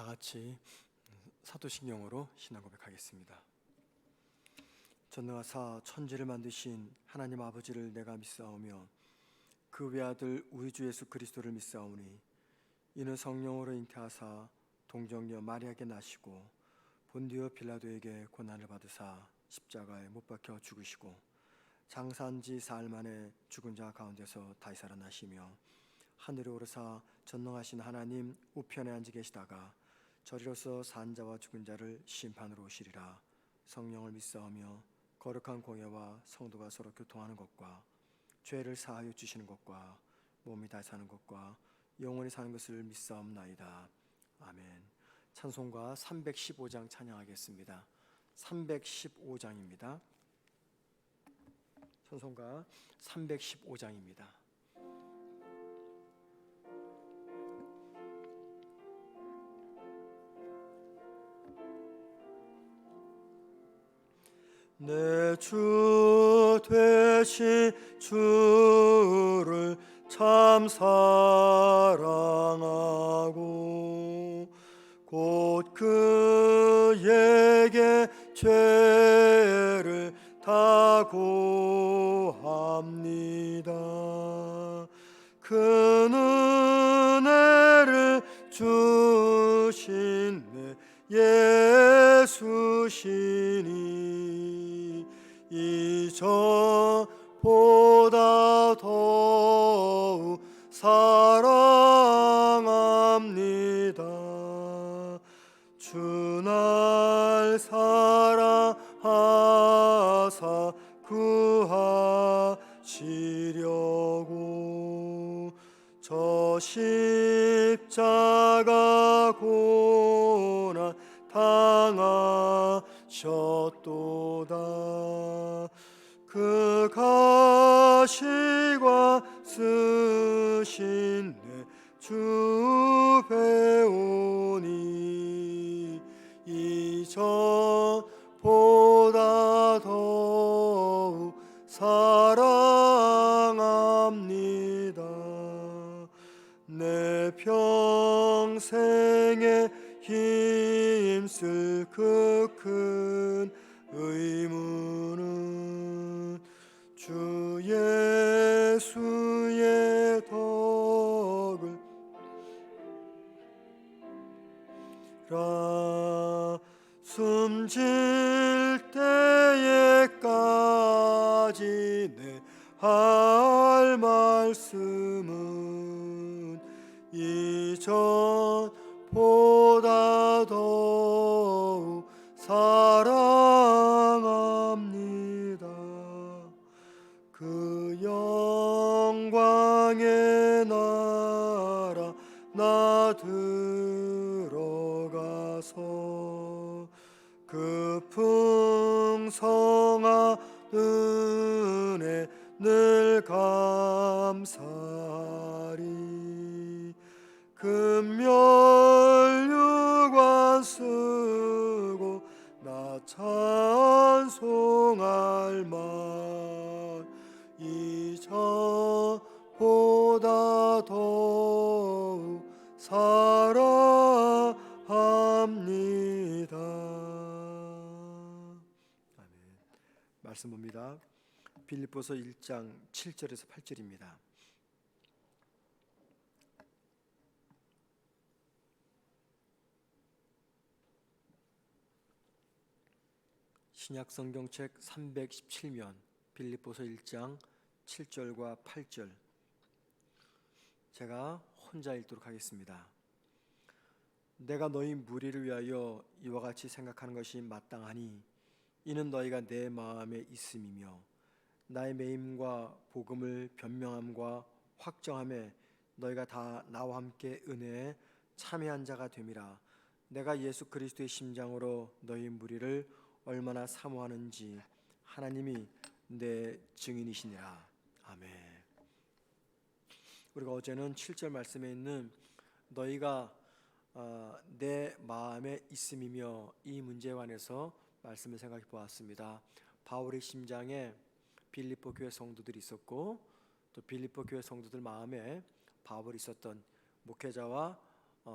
다 같이 사도신경으로 신앙 고백하겠습니다. 전능하사 천지를 만드신 하나님 아버지를 내가 믿사오며 그 외아들 우리 주 예수 그리스도를 믿사오니 이는 성령으로 잉태하사 동정녀 마리아에게 나시고 본디오 빌라도에게 고난을 받으사 십자가에 못 박혀 죽으시고 장사한 지 사흘 만에 죽은 자 가운데서 다시 살아나시며 하늘에 오르사 전능하신 하나님 우편에 앉아 계시다가 저리로서 산 자와 죽은 자를 심판으로 오시리라. 성령을 믿사오며 거룩한 공예와 성도가 서로 교통하는 것과 죄를 사하여 주시는 것과 몸이 다시 사는 것과 영원히 사는 것을 믿사옵나이다. 아멘. 찬송가 315장 찬양하겠습니다. 315장입니다. 찬송가 315장입니다. 내 주 되신 주를 참 사랑하고 곧 그에게 죄를 다 고합니다. 그 은혜를 주신 내 예수시니 이전보다 더욱 사랑합니다. 주 날 사랑하사 구하시려고 저 십자가 고난 당하셨도다. 그 가시관 쓰신 내 주 배우니 이전보다 더욱 사랑합니다. 내 평생에 힘쓸 그 큰 의무는 주 예수의 덕을 숨질 때에까지 내 할 말씀은 이전보다 더욱 사랑합니다. 그 영광의 나라 나 들어가서 그 풍성한 은혜 늘 감사리. 금면류관 쓰고 나 찬송할 만 이전보다 더욱 사랑합니다. 아멘. 말씀 봅니다. 빌립보서 1장 7절에서 8절입니다. 신약 성경책 317면 빌립보서 1장 7절과 8절 제가 혼자 읽도록 하겠습니다. 내가 너희 무리를 위하여 이와 같이 생각하는 것이 마땅하니 이는 너희가 내 마음에 있음이며 나의 매임과 복음을 변명함과 확정함에 너희가 다 나와 함께 은혜에 참여한 자가 됨이라. 내가 예수 그리스도의 심장으로 너희 무리를 얼마나 사모하는지 하나님이 내 증인이시니라. 아멘. 우리가 어제는 7절 말씀에 있는 너희가 내 마음에 있음이며 이 문제에 관해서 말씀을 생각해 보았습니다. 바울의 심장에 빌립보 교회 성도들이 있었고 또 빌립보 교회 성도들 마음에 바울이 있었던 목회자와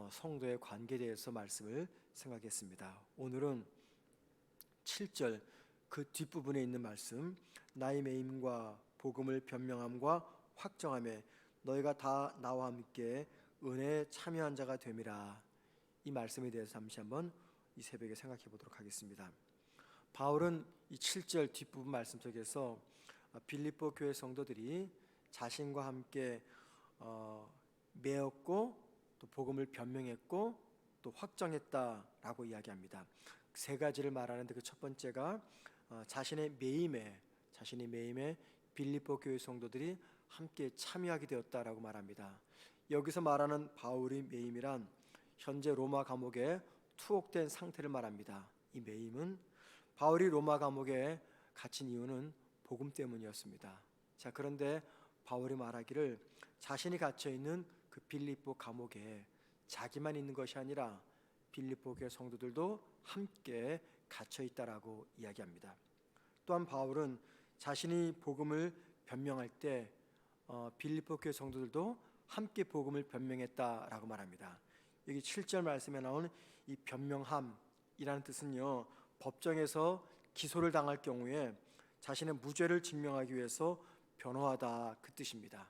성도의 관계에 대해서 말씀을 생각했습니다. 오늘은 7절 그 뒷부분에 있는 말씀, 나의 매임과 복음을 변명함과 확정함에 너희가 다 나와 함께 은혜에 참여한 자가 됨이라. 이 말씀에 대해서 잠시 한번 이 새벽에 생각해 보도록 하겠습니다. 바울은 이 7절 뒷부분 말씀 속에서 빌립보 교회 성도들이 자신과 함께 매었고 또 복음을 변명했고 또 확정했다라고 이야기합니다. 세 가지를 말하는데 그 첫 번째가 자신의 매임에 빌립보 교회 성도들이 함께 참여하게 되었다라고 말합니다. 여기서 말하는 바울의 매임이란 현재 로마 감옥에 투옥된 상태를 말합니다. 이 매임은 바울이 로마 감옥에 갇힌 이유는 복음 때문이었습니다. 자, 그런데 바울이 말하기를 자신이 갇혀 있는 그 빌립보 감옥에 자기만 있는 것이 아니라 빌립보 교회 성도들도 함께 갇혀 있다라고 이야기합니다. 또한 바울은 자신이 복음을 변명할 때 빌립보 교회 성도들도 함께 복음을 변명했다라고 말합니다. 여기 7절 말씀에 나온 이 변명함이라는 뜻은요, 법정에서 기소를 당할 경우에 자신의 무죄를 증명하기 위해서 변호하다, 그 뜻입니다.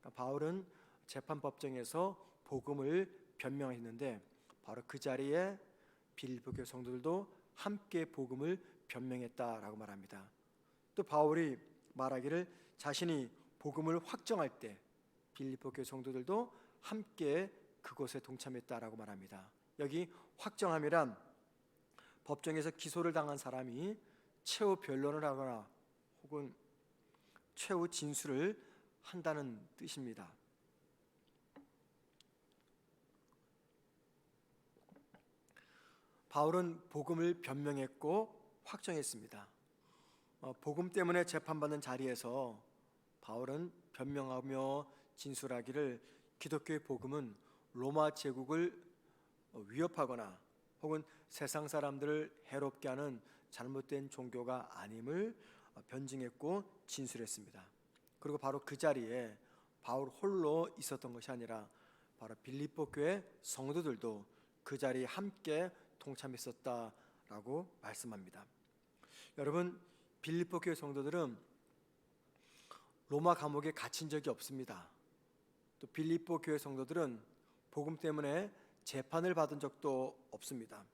그러니까 바울은 재판법정에서 복음을 변명했는데 바로 그 자리에 빌립보 교회 성도들도 함께 복음을 변명했다라고 말합니다. 또 바울이 말하기를 자신이 복음을 확정할 때 빌립보 교회 성도들도 함께 그곳에 동참했다라고 말합니다. 여기 확정함이란 법정에서 기소를 당한 사람이 최후 변론을 하거나 혹은 최후 진술을 한다는 뜻입니다. 바울은 복음을 변명했고 확정했습니다. 복음 때문에 재판받는 자리에서 바울은 변명하며 진술하기를 기독교의 복음은 로마 제국을 위협하거나 혹은 세상 사람들을 해롭게 하는 잘못된 종교가 아님을 변증했고 진술했습니다. 그리고 바로 그 자리에 바울 홀로 있었던 것이 아니라 바로 빌립보 교회 성도들도 그 자리에 함께 동참했었다라고 말씀합니다. 여러분, 빌립보 교회 성도들은 로마 감옥에 갇힌 적이 없습니다. 또 빌립보 교회 성도들은 복음 때문에 재판을 받은 적도 없습니다.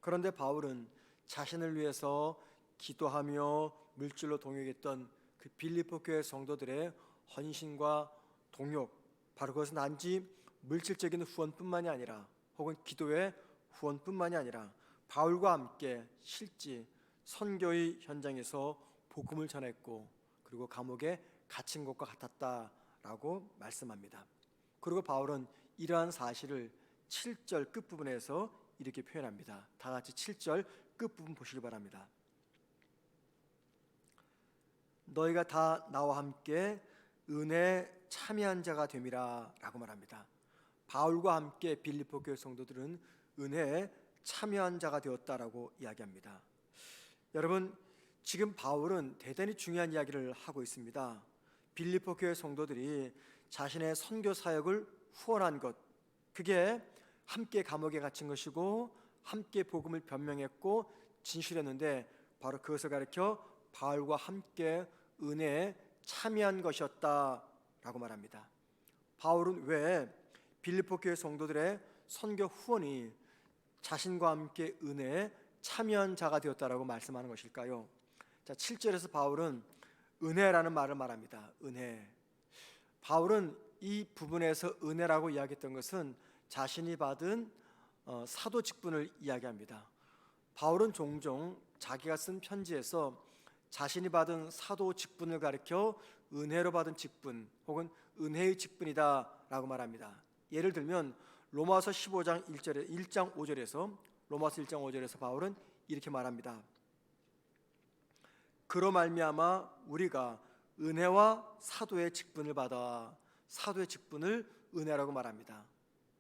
그런데 바울은 자신을 위해서 기도하며 물질로 동역했던 그 빌립보 교회 성도들의 헌신과 동역, 바로 그것은 단지 물질적인 후원뿐만이 아니라 혹은 기도의 후원뿐만이 아니라 바울과 함께 실제 선교의 현장에서 복음을 전했고 그리고 감옥에 갇힌 것과 같았다라고 말씀합니다. 그리고 바울은 이러한 사실을 7절 끝부분에서 이렇게 표현합니다. 다 같이 7절 끝부분 보시기 바랍니다. 너희가 다 나와 함께 은혜에 참여한 자가 됨이라 라고 말합니다. 바울과 함께 빌립보 교회 성도들은 은혜에 참여한 자가 되었다라고 이야기합니다. 여러분, 지금 바울은 대단히 중요한 이야기를 하고 있습니다. 빌립보 교회 성도들이 자신의 선교 사역을 후원한 것, 그게 함께 감옥에 갇힌 것이고 함께 복음을 변명했고 진술했는데 바로 그것을 가리켜 바울과 함께 은혜에 참여한 것이었다라고 말합니다. 바울은 왜 빌립보 교회 성도들의 선교 후원이 자신과 함께 은혜에 참여한 자가 되었다라고 말씀하는 것일까요? 자, 7절에서 바울은 은혜라는 말을 말합니다. 은혜. 바울은 이 부분에서 은혜라고 이야기했던 것은 자신이 받은 사도 직분을 이야기합니다. 바울은 종종 자기가 쓴 편지에서 자신이 받은 사도 직분을 가리켜 은혜로 받은 직분 혹은 은혜의 직분이다라고 말합니다. 예를 들면 로마서 15장 1장 5절에서 로마서 1장 5절에서 바울은 이렇게 말합니다. 그로 말미암아 우리가 은혜와 사도의 직분을 받아 사도의 직분을 은혜라고 말합니다.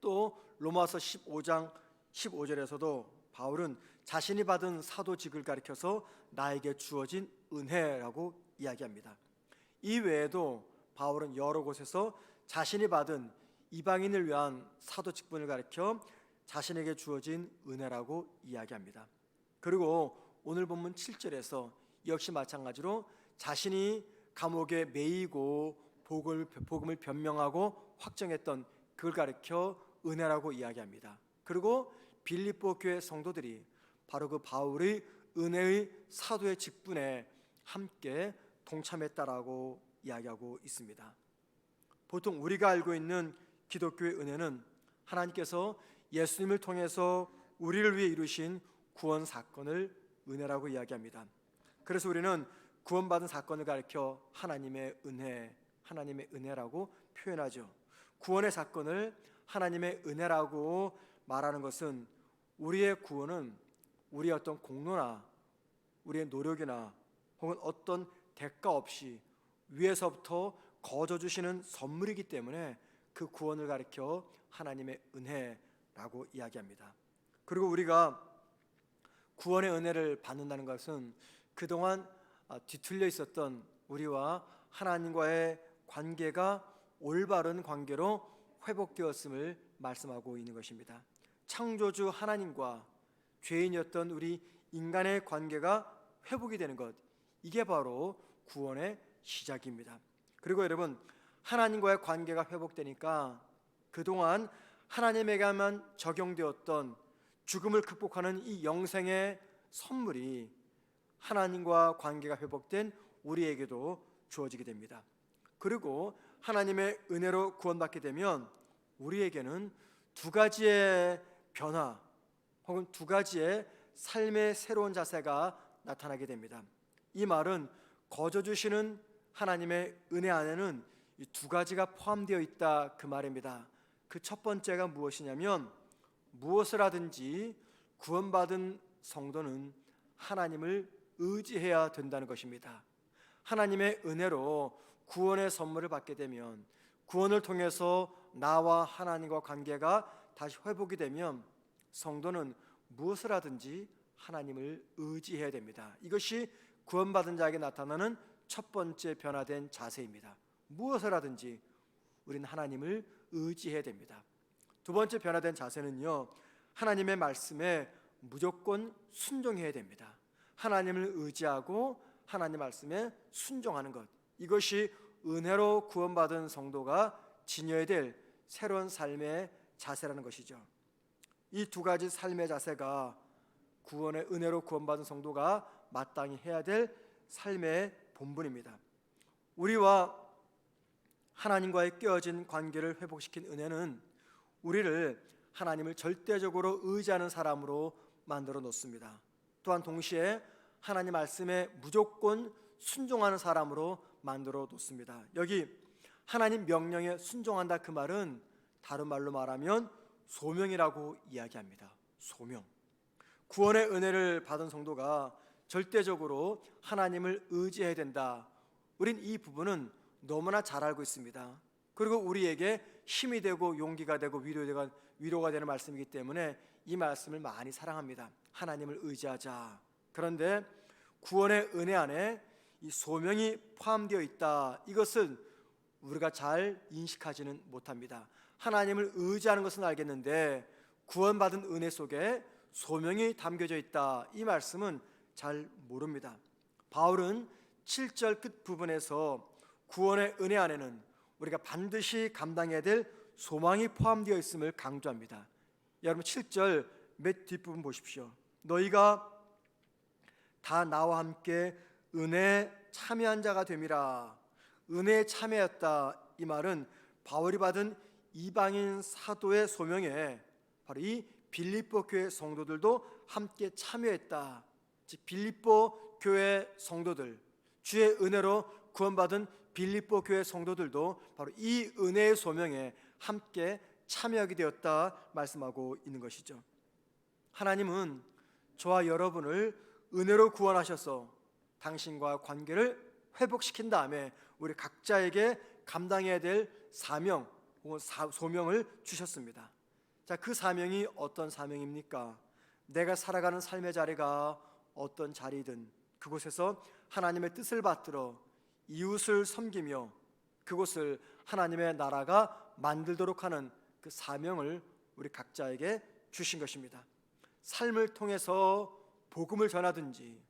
또 로마서 15장 15절에서도 바울은 자신이 받은 사도직을 가리켜서 나에게 주어진 은혜라고 이야기합니다. 이 외에도 바울은 여러 곳에서 자신이 받은 이방인을 위한 사도 직분을 가리켜 자신에게 주어진 은혜라고 이야기합니다. 그리고 오늘 본문 7절에서 역시 마찬가지로 자신이 감옥에 매이고 복음을 변명하고 확정했던 그걸 가리켜 은혜라고 이야기합니다. 그리고 빌립보 교회 성도들이 바로 그 바울의 은혜의 사도의 직분에 함께 동참했다라고 이야기하고 있습니다. 보통 우리가 알고 있는 기독교의 은혜는 하나님께서 예수님을 통해서 우리를 위해 이루신 구원 사건을 은혜라고 이야기합니다. 그래서 우리는 구원받은 사건을 가리켜 하나님의 은혜라고 표현하죠. 구원의 사건을 하나님의 은혜라고 말하는 것은 우리의 구원은 우리의 어떤 공로나 우리의 노력이나 혹은 어떤 대가 없이 위에서부터 거저 주시는 선물이기 때문에 그 구원을 가리켜 하나님의 은혜라고 이야기합니다. 그리고 우리가 구원의 은혜를 받는다는 것은 그동안 뒤틀려 있었던 우리와 하나님과의 관계가 올바른 관계로 회복되었음을 말씀하고 있는 것입니다. 창조주 하나님과 죄인이었던 우리 인간의 관계가 회복이 되는 것, 이게 바로 구원의 시작입니다. 그리고 여러분, 하나님과의 관계가 회복되니까 그동안 하나님에게만 적용되었던 죽음을 극복하는 이 영생의 선물이 하나님과 관계가 회복된 우리에게도 주어지게 됩니다. 그리고 하나님의 은혜로 구원받게 되면 우리에게는 두 가지의 변화 혹은 두 가지의 삶의 새로운 자세가 나타나게 됩니다. 이 말은 거저 주시는 하나님의 은혜 안에는 이 두 가지가 포함되어 있다, 그 말입니다. 그 첫 번째가 무엇이냐면, 무엇을 하든지 구원받은 성도는 하나님을 의지해야 된다는 것입니다. 하나님의 은혜로 구원의 선물을 받게 되면, 구원을 통해서 나와 하나님과 관계가 다시 회복이 되면 성도는 무엇을 하든지 하나님을 의지해야 됩니다. 이것이 구원받은 자에게 나타나는 첫 번째 변화된 자세입니다. 무엇을 하든지 우리는 하나님을 의지해야 됩니다. 두 번째 변화된 자세는요, 하나님의 말씀에 무조건 순종해야 됩니다. 하나님을 의지하고 하나님 말씀에 순종하는 것, 이것이 은혜로 구원받은 성도가 지녀야 될 새로운 삶의 자세라는 것이죠. 이 두 가지 삶의 자세가 구원의 은혜로 구원받은 성도가 마땅히 해야 될 삶의 본분입니다. 우리와 하나님과의 깨어진 관계를 회복시킨 은혜는 우리를 하나님을 절대적으로 의지하는 사람으로 만들어 놓습니다. 또한 동시에 하나님 말씀에 무조건 순종하는 사람으로 만들어 놓습니다. 여기 하나님 명령에 순종한다, 그 말은 다른 말로 말하면 소명이라고 이야기합니다. 소명. 구원의 은혜를 받은 성도가 절대적으로 하나님을 의지해야 된다. 우린 이 부분은 너무나 잘 알고 있습니다. 그리고 우리에게 힘이 되고 용기가 되고 위로가 되는 말씀이기 때문에 이 말씀을 많이 사랑합니다. 하나님을 의지하자. 그런데 구원의 은혜 안에 이 소명이 포함되어 있다, 이것은 우리가 잘 인식하지는 못합니다. 하나님을 의지하는 것은 알겠는데 구원받은 은혜 속에 소명이 담겨져 있다, 이 말씀은 잘 모릅니다. 바울은 7절 끝부분에서 구원의 은혜 안에는 우리가 반드시 감당해야 될 소망이 포함되어 있음을 강조합니다. 여러분 7절 맨 뒷부분 보십시오. 너희가 다 나와 함께 은혜에 참여한 자가 됨이라. 은혜에 참여했다, 이 말은 바울이 받은 이방인 사도의 소명에 바로 이 빌립보 교회 성도들도 함께 참여했다. 즉 빌립보 교회 성도들, 주의 은혜로 구원받은 빌립보 교회 성도들도 바로 이 은혜의 소명에 함께 참여하게 되었다 말씀하고 있는 것이죠. 하나님은 저와 여러분을 은혜로 구원하셔서 당신과 관계를 회복시킨 다음에 우리 각자에게 감당해야 될 사명 혹은 소명을 주셨습니다. 자, 그 사명이 어떤 사명입니까? 내가 살아가는 삶의 자리가 어떤 자리든 그곳에서 하나님의 뜻을 받들어 이웃을 섬기며 그곳을 하나님의 나라가 만들도록 하는 그 사명을 우리 각자에게 주신 것입니다. 삶을 통해서 복음을 전하든지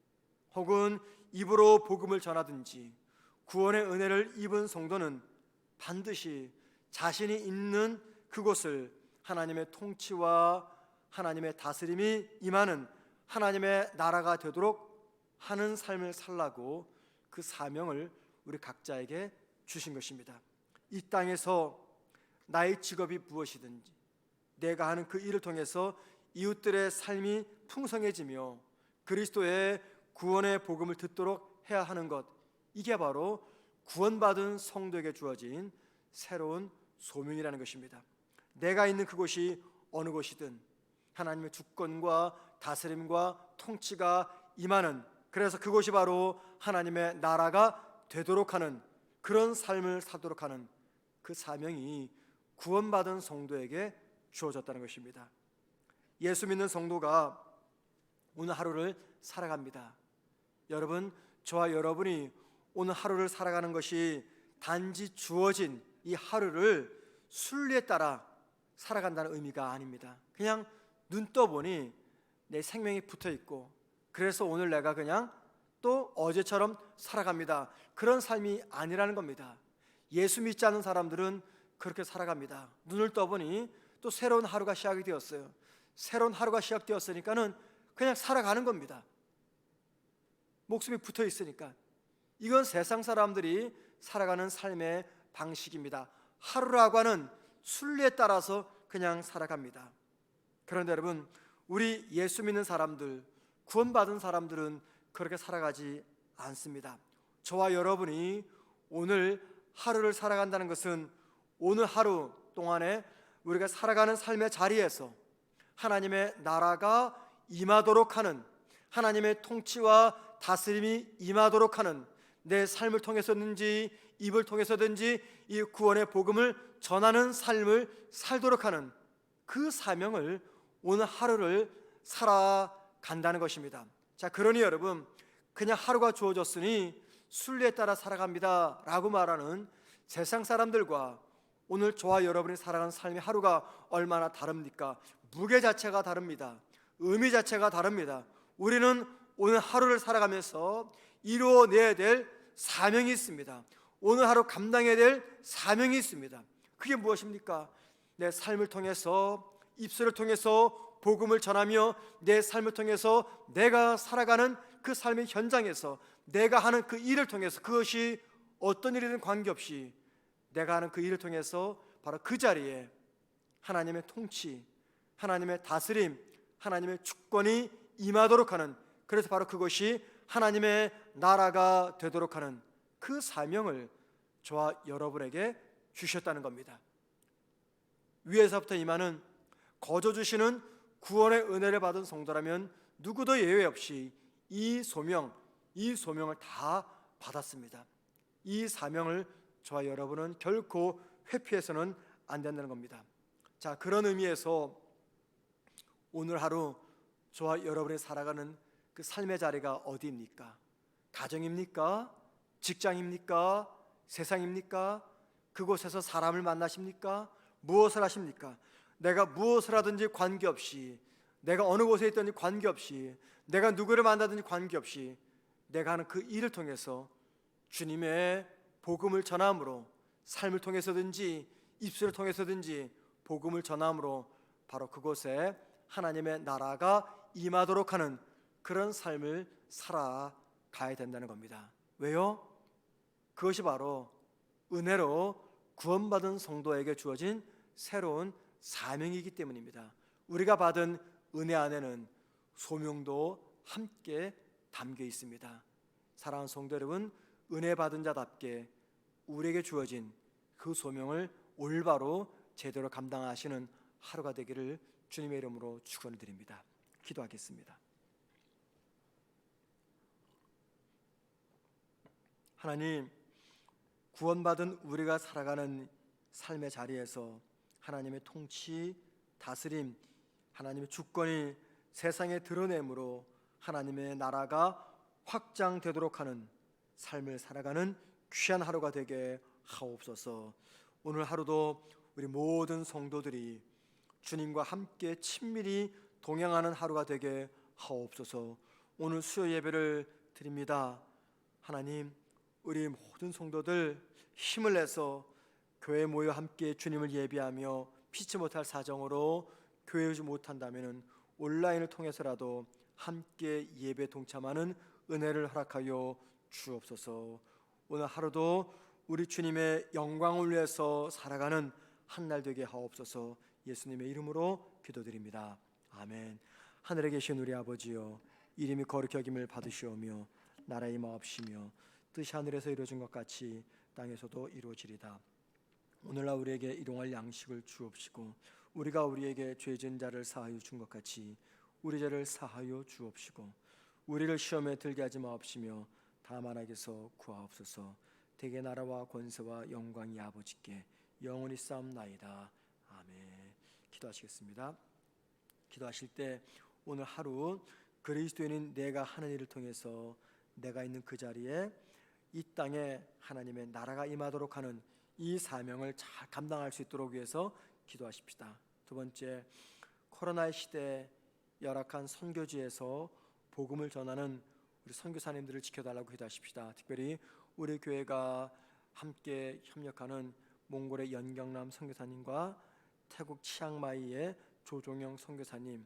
혹은 입으로 복음을 전하든지 구원의 은혜를 입은 성도는 반드시 자신이 있는 그곳을 하나님의 통치와 하나님의 다스림이 임하는 하나님의 나라가 되도록 하는 삶을 살라고 그 사명을 우리 각자에게 주신 것입니다. 이 땅에서 나의 직업이 무엇이든지 내가 하는 그 일을 통해서 이웃들의 삶이 풍성해지며 그리스도의 구원의 복음을 듣도록 해야 하는 것, 이게 바로 구원받은 성도에게 주어진 새로운 소명이라는 것입니다. 내가 있는 그곳이 어느 곳이든 하나님의 주권과 다스림과 통치가 임하는, 그래서 그곳이 바로 하나님의 나라가 되도록 하는 그런 삶을 살도록 하는 그 사명이 구원받은 성도에게 주어졌다는 것입니다. 예수 믿는 성도가 오늘 하루를 살아갑니다. 여러분, 저와 여러분이 오늘 하루를 살아가는 것이 단지 주어진 이 하루를 순리에 따라 살아간다는 의미가 아닙니다. 그냥 눈 떠보니 내 생명이 붙어 있고 그래서 오늘 내가 그냥 또 어제처럼 살아갑니다, 그런 삶이 아니라는 겁니다. 예수 믿지 않는 사람들은 그렇게 살아갑니다. 눈을 떠보니 또 새로운 하루가 시작이 되었어요. 새로운 하루가 시작되었으니까는 그냥 살아가는 겁니다. 목숨이 붙어 있으니까. 이건 세상 사람들이 살아가는 삶의 방식입니다. 하루라고 하는 순리에 따라서 그냥 살아갑니다. 그런데 여러분, 우리 예수 믿는 사람들, 구원받은 사람들은 그렇게 살아가지 않습니다. 저와 여러분이 오늘 하루를 살아간다는 것은 오늘 하루 동안에 우리가 살아가는 삶의 자리에서 하나님의 나라가 임하도록 하는, 하나님의 통치와 다스림이 임하도록 하는, 내 삶을 통해서든지 입을 통해서든지 이 구원의 복음을 전하는 삶을 살도록 하는 그 사명을 오늘 하루를 살아간다는 것입니다. 자, 그러니 여러분, 그냥 하루가 주어졌으니 순리에 따라 살아갑니다 라고 말하는 세상 사람들과 오늘 저와 여러분이 살아가는 삶의 하루가 얼마나 다릅니까? 무게 자체가 다릅니다. 의미 자체가 다릅니다. 우리는 오늘 하루를 살아가면서 이루어내야 될 사명이 있습니다. 오늘 하루 감당해야 될 사명이 있습니다. 그게 무엇입니까? 내 삶을 통해서, 입술을 통해서 복음을 전하며 내 삶을 통해서 내가 살아가는 그 삶의 현장에서 내가 하는 그 일을 통해서, 그것이 어떤 일이든 관계없이 내가 하는 그 일을 통해서 바로 그 자리에 하나님의 통치, 하나님의 다스림, 하나님의 주권이 임하도록 하는, 그래서 바로 그것이 하나님의 나라가 되도록 하는 그 사명을 저와 여러분에게 주셨다는 겁니다. 위에서부터 임하는 거저 주시는 구원의 은혜를 받은 성도라면 누구도 예외 없이 이 소명을 다 받았습니다. 이 사명을 저와 여러분은 결코 회피해서는 안 된다는 겁니다. 자, 그런 의미에서 오늘 하루 저와 여러분이 살아가는 그 삶의 자리가 어디입니까? 가정입니까? 직장입니까? 세상입니까? 그곳에서 사람을 만나십니까? 무엇을 하십니까? 내가 무엇을 하든지 관계없이, 내가 어느 곳에 있든지 관계없이, 내가 누구를 만나든지 관계없이 내가 하는 그 일을 통해서 주님의 복음을 전함으로, 삶을 통해서든지 입술을 통해서든지 복음을 전함으로 바로 그곳에 하나님의 나라가 임하도록 하는 그런 삶을 살아가야 된다는 겁니다. 왜요? 그것이 바로 은혜로 구원받은 성도에게 주어진 새로운 사명이기 때문입니다. 우리가 받은 은혜 안에는 소명도 함께 담겨 있습니다. 사랑하는 성도 여러분, 은혜 받은 자답게 우리에게 주어진 그 소명을 올바로 제대로 감당하시는 하루가 되기를 주님의 이름으로 축원을 드립니다. 기도하겠습니다. 하나님, 구원받은 우리가 살아가는 삶의 자리에서 하나님의 통치, 다스림, 하나님의 주권이 세상에 드러내므로 하나님의 나라가 확장되도록 하는 삶을 살아가는 귀한 하루가 되게 하옵소서. 오늘 하루도 우리 모든 성도들이 주님과 함께 친밀히 동행하는 하루가 되게 하옵소서. 오늘 수요 예배를 드립니다. 하나님, 우리 모든 성도들 힘을 내서 교회에 모여 함께 주님을 예배하며 피치 못할 사정으로 교회에 오지 못한다면 온라인을 통해서라도 함께 예배 동참하는 은혜를 허락하여 주옵소서. 오늘 하루도 우리 주님의 영광을 위해서 살아가는 한 날 되게 하옵소서. 예수님의 이름으로 기도드립니다. 아멘. 하늘에 계신 우리 아버지여, 이름이 거룩히 여김을 받으시오며 나라의 마옵시며 뜻이 하늘에서 이루어진 것 같이 땅에서도 이루어지리다. 오늘날 우리에게 일용할 양식을 주옵시고 우리가 우리에게 죄진 자를 사하여 준 것 같이 우리 죄를 사하여 주옵시고 우리를 시험에 들게 하지 마옵시며 다만 악에서 구하옵소서. 대개 나라와 권세와 영광이 아버지께 영원히 쌓옵나이다. 아멘. 기도하시겠습니다. 기도하실 때 오늘 하루 그리스도인인 내가 하는 일을 통해서 내가 있는 그 자리에 이 땅에 하나님의 나라가 임하도록 하는 이 사명을 잘 감당할 수 있도록 위해서 기도하십시다. 두 번째, 코로나의 시대에 열악한 선교지에서 복음을 전하는 우리 선교사님들을 지켜달라고 기도하십시다. 특별히 우리 교회가 함께 협력하는 몽골의 연경남 선교사님과 태국 치앙마이의 조종영 선교사님,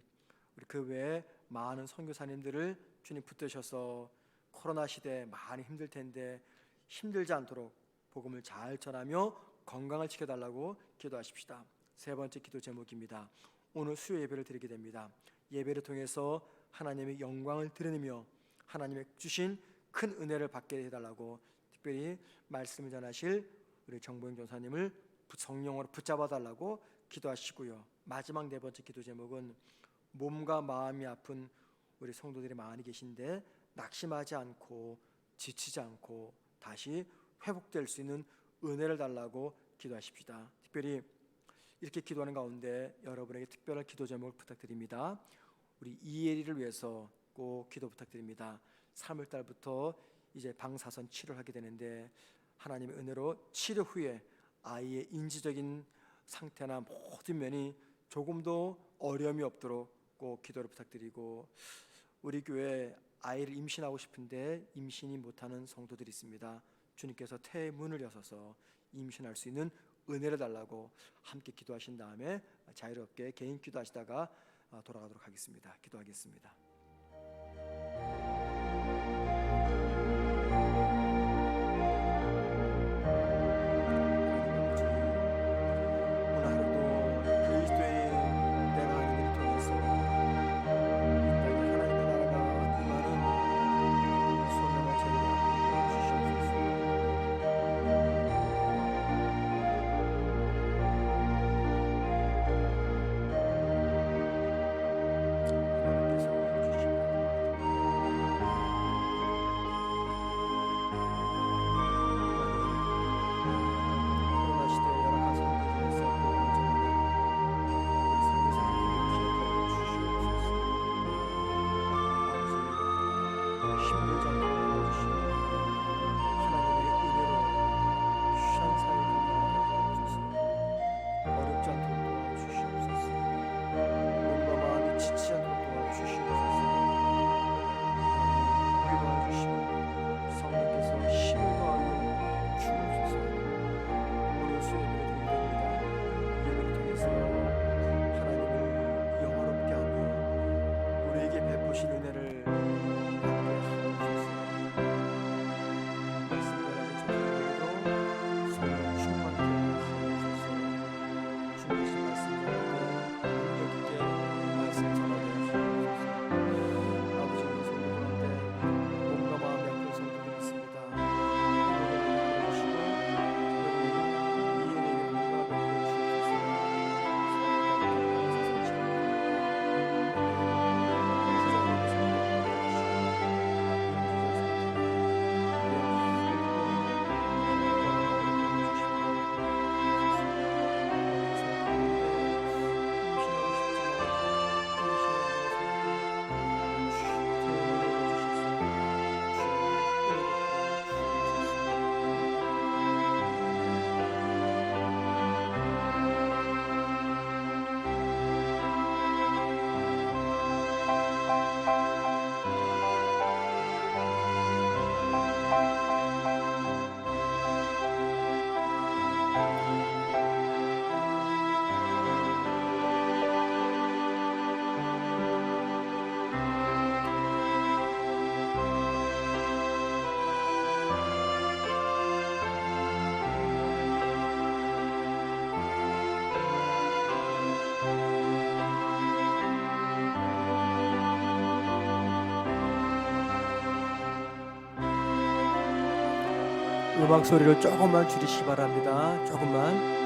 우리 그 외에 많은 선교사님들을 주님 붙드셔서 코로나 시대에 많이 힘들 텐데 힘들지 않도록 복음을 잘 전하며 건강을 지켜달라고 기도하십시다. 세 번째 기도 제목입니다. 오늘 수요 예배를 드리게 됩니다. 예배를 통해서 하나님의 영광을 드리며 하나님의 주신 큰 은혜를 받게 해달라고 특별히 말씀을 전하실 우리 정보영 전사님을 성령으로 붙잡아 달라고 기도하시고요. 마지막 네 번째 기도 제목은 몸과 마음이 아픈 우리 성도들이 많이 계신데 낙심하지 않고 지치지 않고 다시 회복될 수 있는 은혜를 달라고 기도하십시다. 특별히 이렇게 기도하는 가운데 여러분에게 특별한 기도 제목을 부탁드립니다. 우리 이혜리를 위해서 꼭 기도 부탁드립니다. 3월달부터 이제 방사선 치료를 하게 되는데 하나님의 은혜로 치료 후에 아이의 인지적인 상태나 모든 면이 조금도 어려움이 없도록 꼭 기도를 부탁드리고, 우리 교회 아이를 임신하고 싶은데 임신이 못하는 성도들이 있습니다. 주님께서 태의 문을 여셔서 임신할 수 있는 은혜를 달라고 함께 기도하신 다음에 자유롭게 개인 기도하시다가 돌아가도록 하겠습니다. 기도하겠습니다. 음악 소리를 조금만 줄이시기 바랍니다. 조금만.